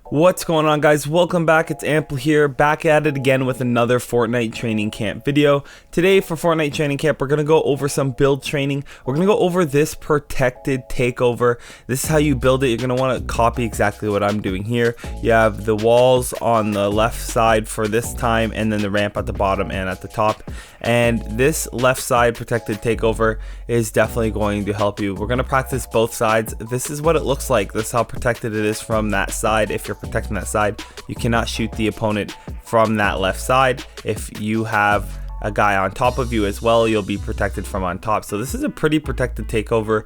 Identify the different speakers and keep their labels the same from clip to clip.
Speaker 1: What's going on, guys? Welcome back. It's Ample here, back at it again with another Fortnite training camp video. Today for Fortnite training camp, we're going to go over some build training. We're going to go over this protected takeover. This is how you build it. You're going to want to copy exactly what I'm doing here. You have the walls on the left side for this time, and then the ramp at the bottom and at the top. And this left side protected takeover is definitely going to help you. We're going to practice both sides. This is what it looks like. This is how protected it is from that side. If you're protecting that side, you cannot shoot the opponent from that left side. If you have a guy on top of you as well, you'll be protected from on top. So this is a pretty protected takeover,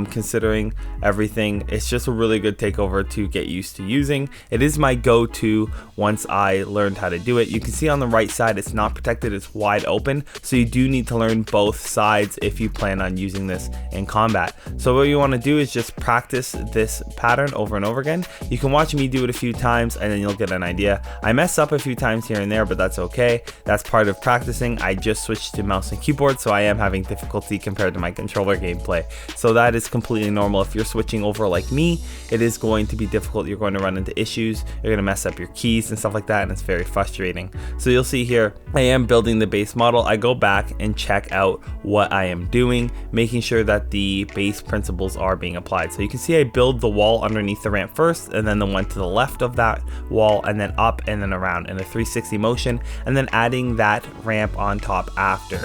Speaker 1: considering everything. It's just a really good takeover to get used to using. It is my go-to once I learned how to do it. You can see on the right side it's not protected, it's wide open, so you do need to learn both sides if you plan on using this in combat. So what you want to do is just practice this pattern over and over again. You can watch me do it a few times and then you'll get an idea. I mess up a few times here and there, but that's okay. That's part of practicing. I just switched to mouse and keyboard, so I am having difficulty compared to my controller gameplay. So that is completely normal. If you're switching over like me, it is going to be difficult. You're going to run into issues. You're going to mess up your keys and stuff like that, and it's very frustrating. So you'll see here, I am building the base model. I go back and check out what I am doing, making sure that the base principles are being applied. So you can see I build the wall underneath the ramp first, and then the one to the left of that wall, and then up and then around in a 360 motion, and then adding that ramp on top after.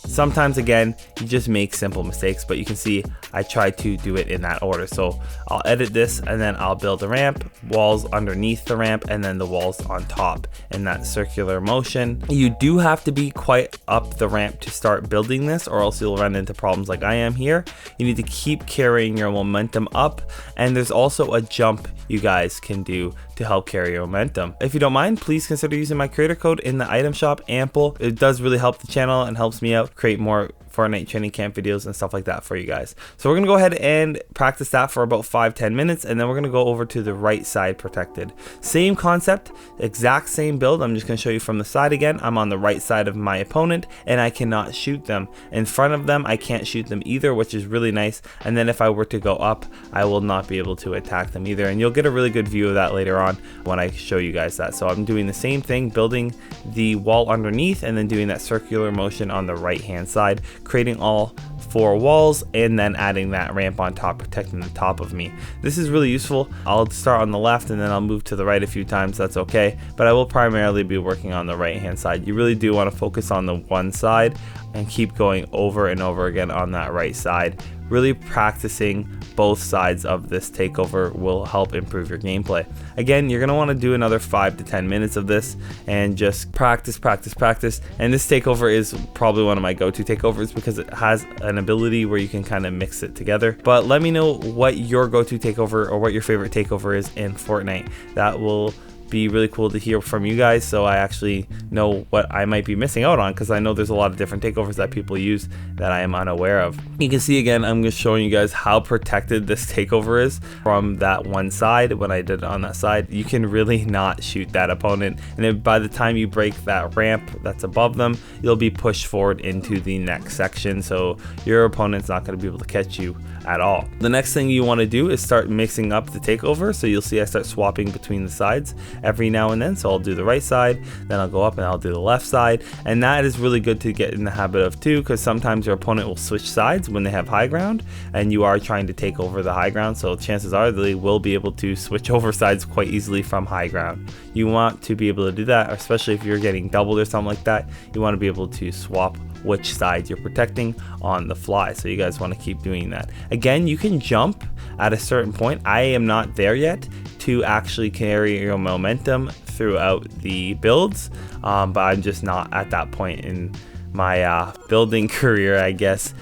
Speaker 1: Sometimes again you just make simple mistakes, but you can see I try to do it in that order. So I'll edit this and then I'll build a ramp, walls underneath the ramp, and then the walls on top in that circular motion. You do have to be quite up the ramp to start building this, or else you'll run into problems like I am here. You need to keep carrying your momentum up, and there's also a jump you guys can do to help carry your momentum. If you don't mind, please consider using my creator code in the item shop, Ample. It does really help the channel and helps me out create more Fortnite training camp videos and stuff like that for you guys. So we're gonna go ahead and practice that for about 5-10 minutes, and then we're gonna go over to the right side protected. Same concept, exact same build. I'm just gonna show you from the side again. I'm on the right side of my opponent and I cannot shoot them. In front of them I can't shoot them either, which is really nice. And then if I were to go up, I will not be able to attack them either, and you'll get a really good view of that later on when I show you guys that. So I'm doing the same thing, building the wall underneath and then doing that circular motion on the right hand side, creating all 4 walls and then adding that ramp on top, protecting the top of me. This is really useful. I'll start on the left and then I'll move to the right a few times. That's okay, but I will primarily be working on the right hand side. You really do want to focus on the one side and keep going over and over again on that right side. Really practicing both sides of this takeover will help improve your gameplay. Again, you're going to want to do another 5 to 10 minutes of this and just practice. And this takeover is probably one of my go-to takeovers because it has an ability where you can kind of mix it together. But let me know what your go-to takeover or what your favorite takeover is in Fortnite. That will be really cool to hear from you guys, so I actually know what I might be missing out on, because I know there's a lot of different takeovers that people use that I am unaware of. You can see again, I'm just showing you guys how protected this takeover is from that one side. When I did it on that side, you can really not shoot that opponent, and then by the time you break that ramp that's above them, you'll be pushed forward into the next section, so your opponent's not going to be able to catch you at all. The next thing you want to do is start mixing up the takeover. So you'll see I start swapping between the sides every now and then. So I'll do the right side, then I'll go up and I'll do the left side, and that is really good to get in the habit of too, because sometimes your opponent will switch sides when they have high ground and you are trying to take over the high ground, so chances are they will be able to switch over sides quite easily from high ground. You want to be able to do that, especially if you're getting doubled or something like that. You want to be able to swap which side you're protecting on the fly, so you guys want to keep doing that. Again, you can jump at a certain point. I am not there yet to actually carry your momentum throughout the builds, but I'm just not at that point in my building career, I guess,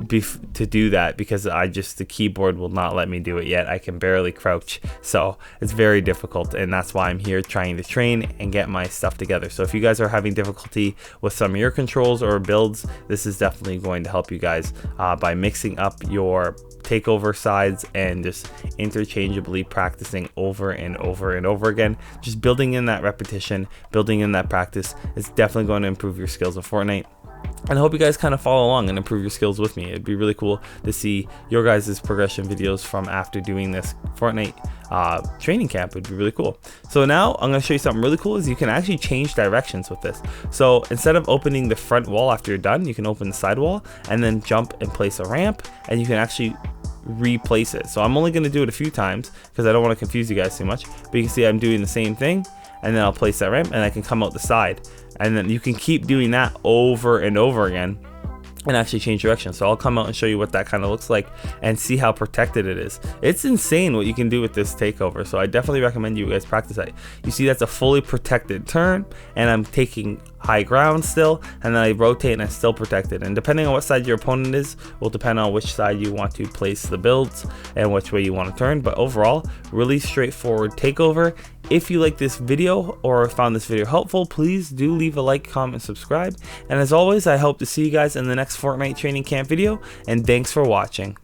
Speaker 1: to do that, because the keyboard will not let me do it yet. I can barely crouch, so it's very difficult, and that's why I'm here trying to train and get my stuff together. So if you guys are having difficulty with some of your controls or builds, this is definitely going to help you guys by mixing up your takeover sides and just interchangeably practicing over and over and over again. Just building in that repetition, building in that practice is definitely going to improve your skills of Fortnite. And I hope you guys kind of follow along and improve your skills with me. It'd be really cool to see your guys' progression videos from after doing this Fortnite training camp. It'd be really cool. So now I'm going to show you something really cool is you can actually change directions with this. So instead of opening the front wall after you're done, you can open the side wall and then jump and place a ramp, and you can actually replace it. So I'm only going to do it a few times because I don't want to confuse you guys too much, but you can see I'm doing the same thing, and then I'll place that ramp and I can come out the side, and then you can keep doing that over and over again and actually change direction. So I'll come out and show you what that kind of looks like and see how protected it is. It's insane what you can do with this takeover, so I definitely recommend you guys practice that. You see that's a fully protected turn, and I'm taking high ground still, and then I rotate and I'm still protected, and depending on what side your opponent is will depend on which side you want to place the builds and which way you want to turn. But overall, really straightforward takeover. If you like this video or found this video helpful, please do leave a like, comment, subscribe, and as always, I hope to see you guys in the next Fortnite training camp video, and thanks for watching.